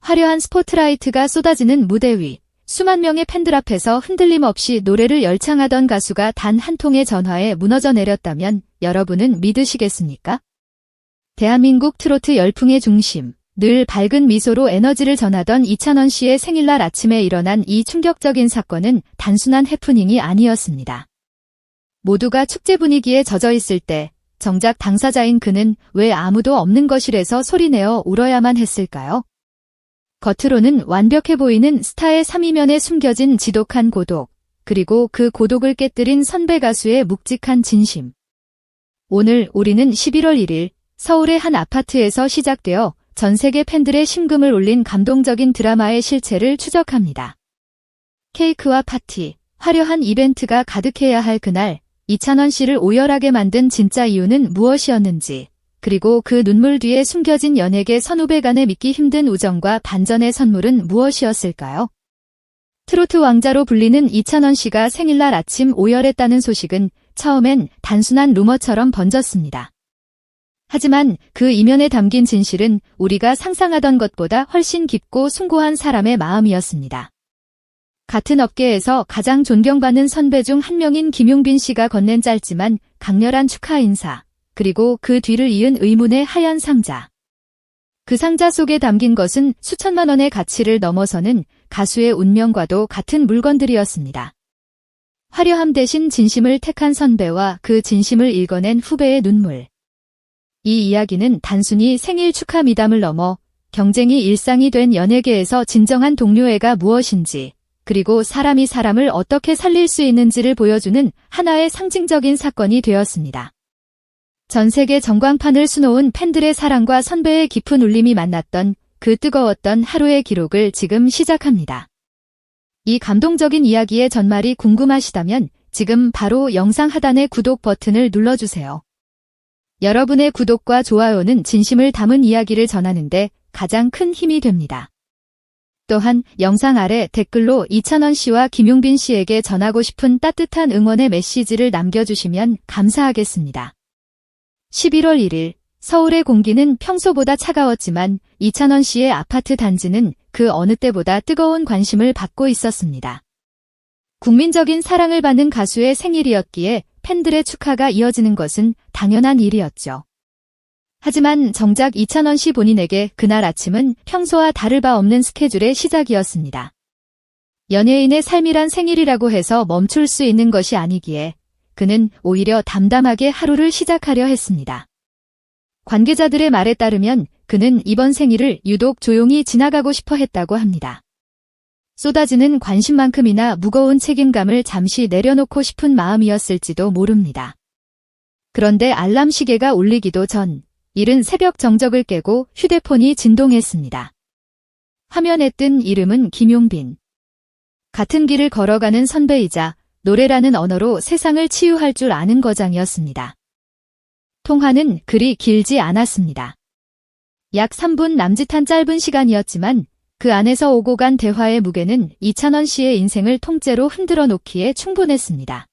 화려한 스포트라이트가 쏟아지는 무대 위, 수만 명의 팬들 앞에서 흔들림 없이 노래를 열창하던 가수가 단 한 통의 전화에 무너져 내렸다면 여러분은 믿으시겠습니까? 대한민국 트로트 열풍의 중심, 늘 밝은 미소로 에너지를 전하던 이찬원 씨의 생일날 아침에 일어난 이 충격적인 사건은 단순한 해프닝이 아니었습니다. 모두가 축제 분위기에 젖어 있을 때 정작 당사자인 그는 왜 아무도 없는 거실에서 소리내어 울어야만 했을까요? 겉으로는 완벽해 보이는 스타의 3이면에 숨겨진 지독한 고독, 그리고 그 고독을 깨뜨린 선배 가수의 묵직한 진심. 오늘 우리는 11월 1일 서울의 한 아파트에서 시작되어 전 세계 팬들의 심금을 울린 감동적인 드라마의 실체를 추적합니다. 케이크와 파티, 화려한 이벤트가 가득해야 할 그날, 이찬원 씨를 오열하게 만든 진짜 이유는 무엇이었는지, 그리고 그 눈물 뒤에 숨겨진 연예계 선후배 간의 믿기 힘든 우정과 반전의 선물은 무엇이었을까요? 트로트 왕자로 불리는 이찬원 씨가 생일날 아침 오열했다는 소식은 처음엔 단순한 루머처럼 번졌습니다. 하지만 그 이면에 담긴 진실은 우리가 상상하던 것보다 훨씬 깊고 숭고한 사람의 마음이었습니다. 같은 업계에서 가장 존경받는 선배 중 한 명인 김용빈 씨가 건넨 짧지만 강렬한 축하 인사, 그리고 그 뒤를 이은 의문의 하얀 상자. 그 상자 속에 담긴 것은 수천만 원의 가치를 넘어서는 가수의 운명과도 같은 물건들이었습니다. 화려함 대신 진심을 택한 선배와 그 진심을 읽어낸 후배의 눈물. 이 이야기는 단순히 생일 축하 미담을 넘어 경쟁이 일상이 된 연예계에서 진정한 동료애가 무엇인지, 그리고 사람이 사람을 어떻게 살릴 수 있는지를 보여주는 하나의 상징적인 사건이 되었습니다. 전 세계 전광판을 수놓은 팬들의 사랑과 선배의 깊은 울림이 만났던 그 뜨거웠던 하루의 기록을 지금 시작합니다. 이 감동적인 이야기의 전말이 궁금하시다면 지금 바로 영상 하단의 구독 버튼을 눌러주세요. 여러분의 구독과 좋아요는 진심을 담은 이야기를 전하는데 가장 큰 힘이 됩니다. 또한 영상 아래 댓글로 이찬원 씨와 김용빈 씨에게 전하고 싶은 따뜻한 응원의 메시지를 남겨주시면 감사하겠습니다. 11월 1일 서울의 공기는 평소보다 차가웠지만 이찬원 씨의 아파트 단지는 그 어느 때보다 뜨거운 관심을 받고 있었습니다. 국민적인 사랑을 받는 가수의 생일이었기에 팬들의 축하가 이어지는 것은 당연한 일이었죠. 하지만 정작 이찬원 씨 본인에게 그날 아침은 평소와 다를 바 없는 스케줄의 시작이었습니다. 연예인의 삶이란 생일이라고 해서 멈출 수 있는 것이 아니기에 그는 오히려 담담하게 하루를 시작하려 했습니다. 관계자들의 말에 따르면 그는 이번 생일을 유독 조용히 지나가고 싶어 했다고 합니다. 쏟아지는 관심만큼이나 무거운 책임감을 잠시 내려놓고 싶은 마음이었을지도 모릅니다. 그런데 알람 시계가 울리기도 전, 이른 새벽 정적을 깨고 휴대폰이 진동했습니다. 화면에 뜬 이름은 김용빈. 같은 길을 걸어가는 선배이자 노래라는 언어로 세상을 치유할 줄 아는 거장이었습니다. 통화는 그리 길지 않았습니다. 약 3분 남짓한 짧은 시간이었지만 그 안에서 오고 간 대화의 무게는 이찬원 씨의 인생을 통째로 흔들어 놓기에 충분했습니다.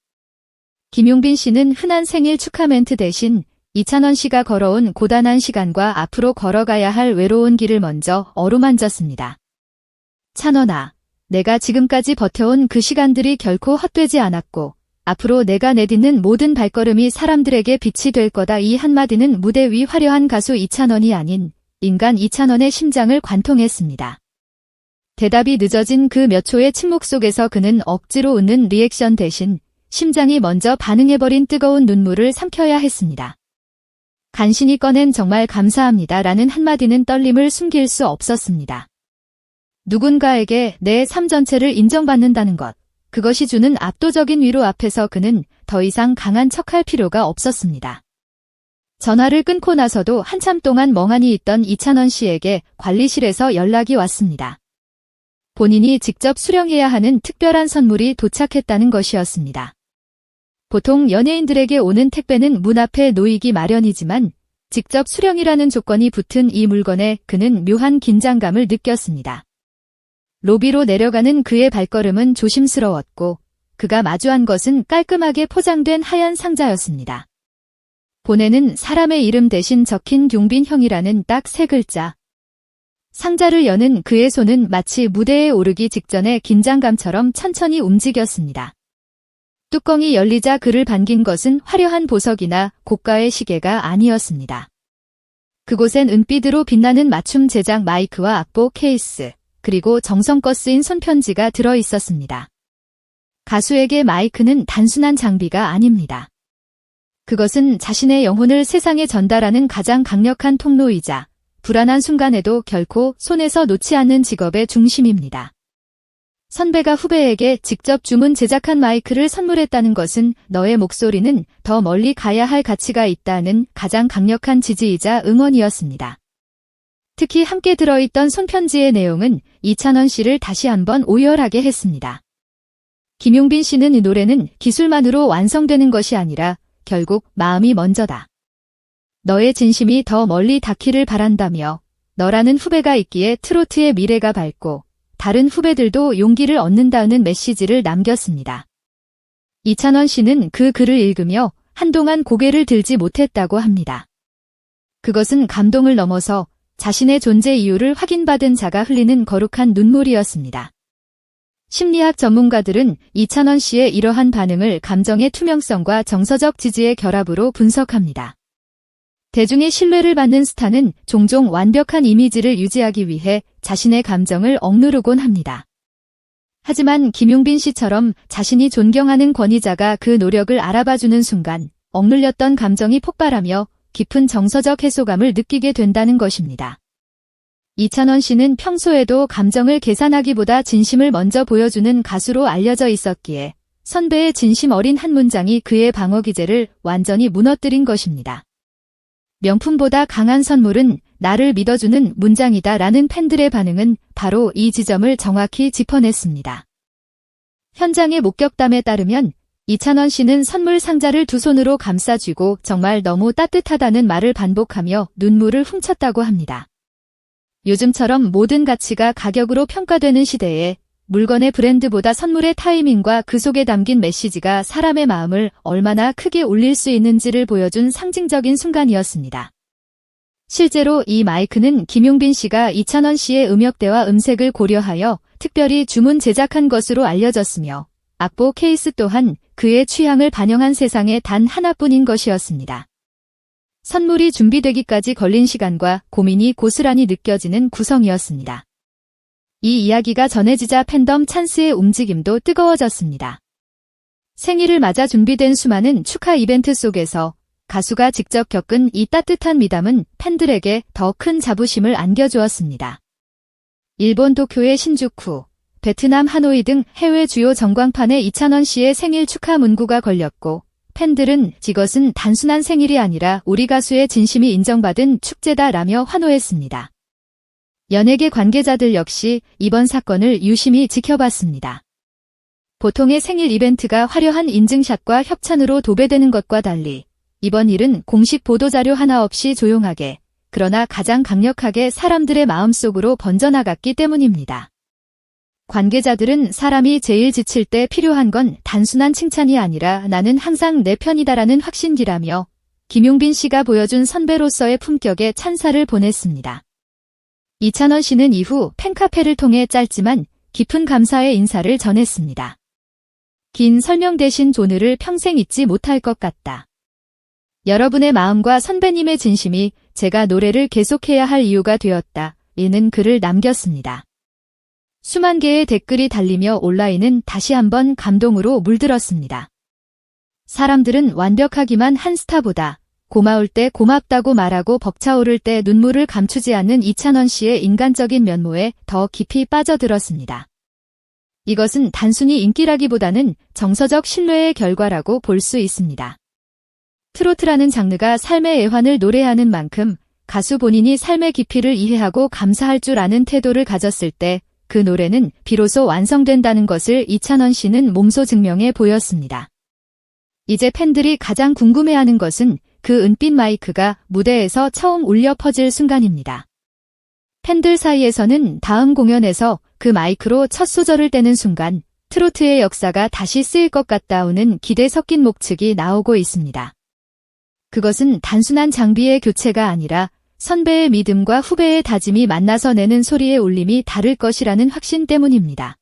김용빈 씨는 흔한 생일 축하 멘트 대신 이찬원 씨가 걸어온 고단한 시간과 앞으로 걸어가야 할 외로운 길을 먼저 어루만졌습니다. 찬원아, 내가 지금까지 버텨온 그 시간들이 결코 헛되지 않았고 앞으로 내가 내딛는 모든 발걸음이 사람들에게 빛이 될 거다. 이 한마디는 무대 위 화려한 가수 이찬원이 아닌 인간 이찬원의 심장을 관통했습니다. 대답이 늦어진 그 몇 초의 침묵 속에서 그는 억지로 웃는 리액션 대신 심장이 먼저 반응해버린 뜨거운 눈물을 삼켜야 했습니다. 간신히 꺼낸 정말 감사합니다 라는 한마디는 떨림을 숨길 수 없었습니다. 누군가에게 내 삶 전체를 인정받는다는 것, 그것이 주는 압도적인 위로 앞에서 그는 더 이상 강한 척할 필요가 없었습니다. 전화를 끊고 나서도 한참 동안 멍하니 있던 이찬원 씨에게 관리실에서 연락이 왔습니다. 본인이 직접 수령해야 하는 특별한 선물이 도착했다는 것이었습니다. 보통 연예인들에게 오는 택배는 문 앞에 놓이기 마련이지만 직접 수령이라는 조건이 붙은 이 물건에 그는 묘한 긴장감을 느꼈습니다. 로비로 내려가는 그의 발걸음은 조심스러웠고 그가 마주한 것은 깔끔하게 포장된 하얀 상자였습니다. 본에는 사람의 이름 대신 적힌 용빈 형이라는 딱 3글자. 상자를 여는 그의 손은 마치 무대에 오르기 직전의 긴장감처럼 천천히 움직였습니다. 뚜껑이 열리자 그를 반긴 것은 화려한 보석이나 고가의 시계가 아니었습니다. 그곳엔 은빛으로 빛나는 맞춤 제작 마이크와 악보 케이스, 그리고 정성껏 쓰인 손편지가 들어 있었습니다. 가수에게 마이크는 단순한 장비가 아닙니다. 그것은 자신의 영혼을 세상에 전달하는 가장 강력한 통로이자 불안한 순간에도 결코 손에서 놓지 않는 직업의 중심입니다. 선배가 후배에게 직접 주문 제작한 마이크를 선물했다는 것은 너의 목소리는 더 멀리 가야 할 가치가 있다는 가장 강력한 지지이자 응원이었습니다. 특히 함께 들어있던 손편지의 내용은 이찬원 씨를 다시 한번 오열하게 했습니다. 김용빈 씨는 이 노래는 기술만으로 완성되는 것이 아니라 결국 마음이 먼저다. 너의 진심이 더 멀리 닿기를 바란다며 너라는 후배가 있기에 트로트의 미래가 밝고 다른 후배들도 용기를 얻는다는 메시지를 남겼습니다. 이찬원 씨는 그 글을 읽으며 한동안 고개를 들지 못했다고 합니다. 그것은 감동을 넘어서 자신의 존재 이유를 확인받은 자가 흘리는 거룩한 눈물이었습니다. 심리학 전문가들은 이찬원 씨의 이러한 반응을 감정의 투명성과 정서적 지지의 결합으로 분석합니다. 대중의 신뢰를 받는 스타는 종종 완벽한 이미지를 유지하기 위해 자신의 감정을 억누르곤 합니다. 하지만 김용빈 씨처럼 자신이 존경하는 권위자가 그 노력을 알아봐주는 순간 억눌렸던 감정이 폭발하며 깊은 정서적 해소감을 느끼게 된다는 것입니다. 이찬원 씨는 평소에도 감정을 계산하기보다 진심을 먼저 보여주는 가수로 알려져 있었기에 선배의 진심 어린 한 문장이 그의 방어 기제를 완전히 무너뜨린 것입니다. 명품보다 강한 선물은 나를 믿어주는 문장이다 라는 팬들의 반응은 바로 이 지점을 정확히 짚어냈습니다. 현장의 목격담에 따르면 이찬원 씨는 선물 상자를 두 손으로 감싸쥐고 정말 너무 따뜻하다는 말을 반복하며 눈물을 훔쳤다고 합니다. 요즘처럼 모든 가치가 가격으로 평가되는 시대에 물건의 브랜드보다 선물의 타이밍과 그 속에 담긴 메시지가 사람의 마음을 얼마나 크게 울릴 수 있는지를 보여준 상징적인 순간이었습니다. 실제로 이 마이크는 김용빈 씨가 이찬원 씨의 음역대와 음색을 고려하여 특별히 주문 제작한 것으로 알려졌으며 악보 케이스 또한 그의 취향을 반영한 세상에 단 하나뿐인 것이었습니다. 선물이 준비되기까지 걸린 시간과 고민이 고스란히 느껴지는 구성이었습니다. 이 이야기가 전해지자 팬덤 찬스의 움직임도 뜨거워졌습니다. 생일을 맞아 준비된 수많은 축하 이벤트 속에서 가수가 직접 겪은 이 따뜻한 미담은 팬들에게 더 큰 자부심을 안겨주었습니다. 일본 도쿄의 신주쿠, 베트남 하노이 등 해외 주요 전광판에 이찬원 씨의 생일 축하 문구가 걸렸고 팬들은 이것은 단순한 생일이 아니라 우리 가수의 진심이 인정받은 축제다라며 환호했습니다. 연예계 관계자들 역시 이번 사건을 유심히 지켜봤습니다. 보통의 생일 이벤트가 화려한 인증샷과 협찬으로 도배되는 것과 달리 이번 일은 공식 보도자료 하나 없이 조용하게, 그러나 가장 강력하게 사람들의 마음속으로 번져나갔기 때문입니다. 관계자들은 사람이 제일 지칠 때 필요한 건 단순한 칭찬이 아니라 나는 항상 내 편이다라는 확신기라며 김용빈 씨가 보여준 선배로서의 품격에 찬사를 보냈습니다. 이찬원 씨는 이후 팬카페를 통해 짧지만 깊은 감사의 인사를 전했습니다. 긴 설명 대신 오늘을 평생 잊지 못할 것 같다. 여러분의 마음과 선배님의 진심이 제가 노래를 계속해야 할 이유가 되었다. 이는 글을 남겼습니다. 수만 개의 댓글이 달리며 온라인은 다시 한번 감동으로 물들었습니다. 사람들은 완벽하기만 한 스타보다 고마울 때 고맙다고 말하고 벅차오를 때 눈물을 감추지 않는 이찬원 씨의 인간적인 면모에 더 깊이 빠져들었습니다. 이것은 단순히 인기라기보다는 정서적 신뢰의 결과라고 볼 수 있습니다. 트로트라는 장르가 삶의 애환을 노래하는 만큼 가수 본인이 삶의 깊이를 이해하고 감사할 줄 아는 태도를 가졌을 때 그 노래는 비로소 완성된다는 것을 이찬원 씨는 몸소 증명해 보였습니다. 이제 팬들이 가장 궁금해하는 것은 그 은빛 마이크가 무대에서 처음 울려 퍼질 순간입니다. 팬들 사이에서는 다음 공연에서 그 마이크로 첫 소절을 떼는 순간 트로트의 역사가 다시 쓰일 것 같다오는 기대 섞인 목측이 나오고 있습니다. 그것은 단순한 장비의 교체가 아니라 선배의 믿음과 후배의 다짐이 만나서 내는 소리의 울림이 다를 것이라는 확신 때문입니다.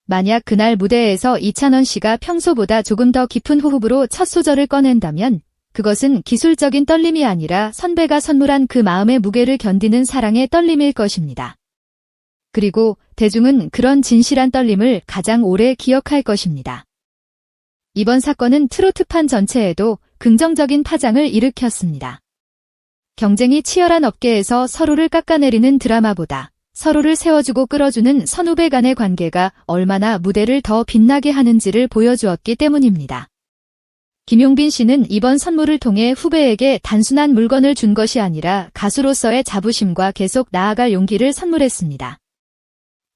만약 그날 무대에서 이찬원 씨가 평소보다 조금 더 깊은 호흡으로 첫 소절을 꺼낸다면 그것은 기술적인 떨림이 아니라 선배가 선물한 그 마음의 무게를 견디는 사랑의 떨림일 것입니다. 그리고 대중은 그런 진실한 떨림을 가장 오래 기억할 것입니다. 이번 사건은 트로트판 전체에도 긍정적인 파장을 일으켰습니다. 경쟁이 치열한 업계에서 서로를 깎아내리는 드라마보다 서로를 세워주고 끌어주는 선후배 간의 관계가 얼마나 무대를 더 빛나게 하는지를 보여주었기 때문입니다. 김용빈 씨는 이번 선물을 통해 후배에게 단순한 물건을 준 것이 아니라 가수로서의 자부심과 계속 나아갈 용기를 선물했습니다.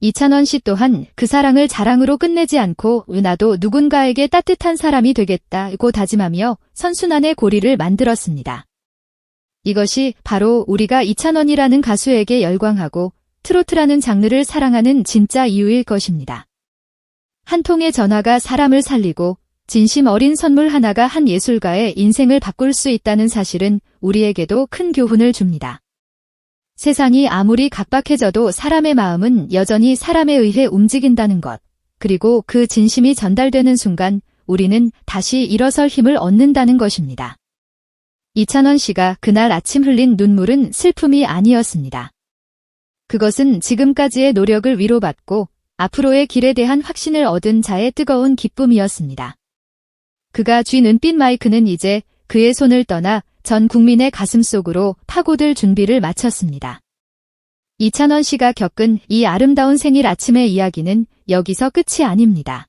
이찬원 씨 또한 그 사랑을 자랑으로 끝내지 않고 나도 누군가에게 따뜻한 사람이 되겠다고 다짐하며 선순환의 고리를 만들었습니다. 이것이 바로 우리가 이찬원이라는 가수에게 열광하고 트로트라는 장르를 사랑하는 진짜 이유일 것입니다. 한 통의 전화가 사람을 살리고 진심 어린 선물 하나가 한 예술가의 인생을 바꿀 수 있다는 사실은 우리에게도 큰 교훈을 줍니다. 세상이 아무리 각박해져도 사람의 마음은 여전히 사람에 의해 움직인다는 것, 그리고 그 진심이 전달되는 순간 우리는 다시 일어설 힘을 얻는다는 것입니다. 이찬원 씨가 그날 아침 흘린 눈물은 슬픔이 아니었습니다. 그것은 지금까지의 노력을 위로받고 앞으로의 길에 대한 확신을 얻은 자의 뜨거운 기쁨이었습니다. 그가 쥔 은빛 마이크는 이제 그의 손을 떠나 전 국민의 가슴 속으로 파고들 준비를 마쳤습니다. 이찬원 씨가 겪은 이 아름다운 생일 아침의 이야기는 여기서 끝이 아닙니다.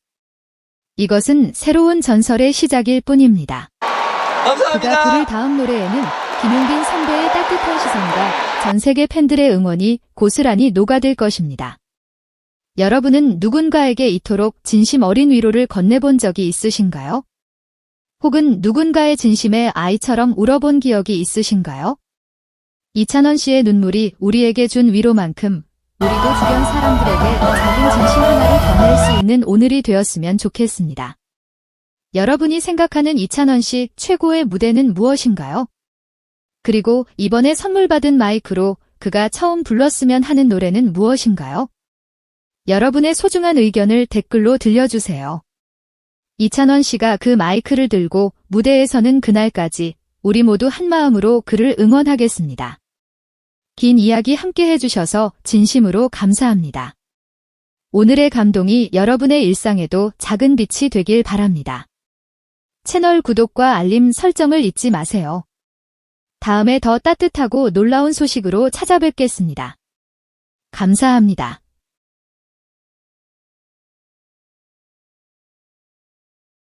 이것은 새로운 전설의 시작일 뿐입니다. 감사합니다. 그가 부를 다음 노래에는 김용빈 선배의 따뜻한 시선과 전 세계 팬들의 응원이 고스란히 녹아들 것입니다. 여러분은 누군가에게 이토록 진심 어린 위로를 건네본 적이 있으신가요? 혹은 누군가의 진심에 아이처럼 울어본 기억이 있으신가요? 이찬원 씨의 눈물이 우리에게 준 위로만큼 우리도 주변 사람들에게 작은 진심 하나를 건넬 수 있는 오늘이 되었으면 좋겠습니다. 여러분이 생각하는 이찬원 씨 최고의 무대는 무엇인가요? 그리고 이번에 선물 받은 마이크로 그가 처음 불렀으면 하는 노래는 무엇인가요? 여러분의 소중한 의견을 댓글로 들려주세요. 이찬원 씨가 그 마이크를 들고 무대에 서는 그날까지 우리 모두 한마음으로 그를 응원하겠습니다. 긴 이야기 함께 해주셔서 진심으로 감사합니다. 오늘의 감동이 여러분의 일상에도 작은 빛이 되길 바랍니다. 채널 구독과 알림 설정을 잊지 마세요. 다음에 더 따뜻하고 놀라운 소식으로 찾아뵙겠습니다. 감사합니다.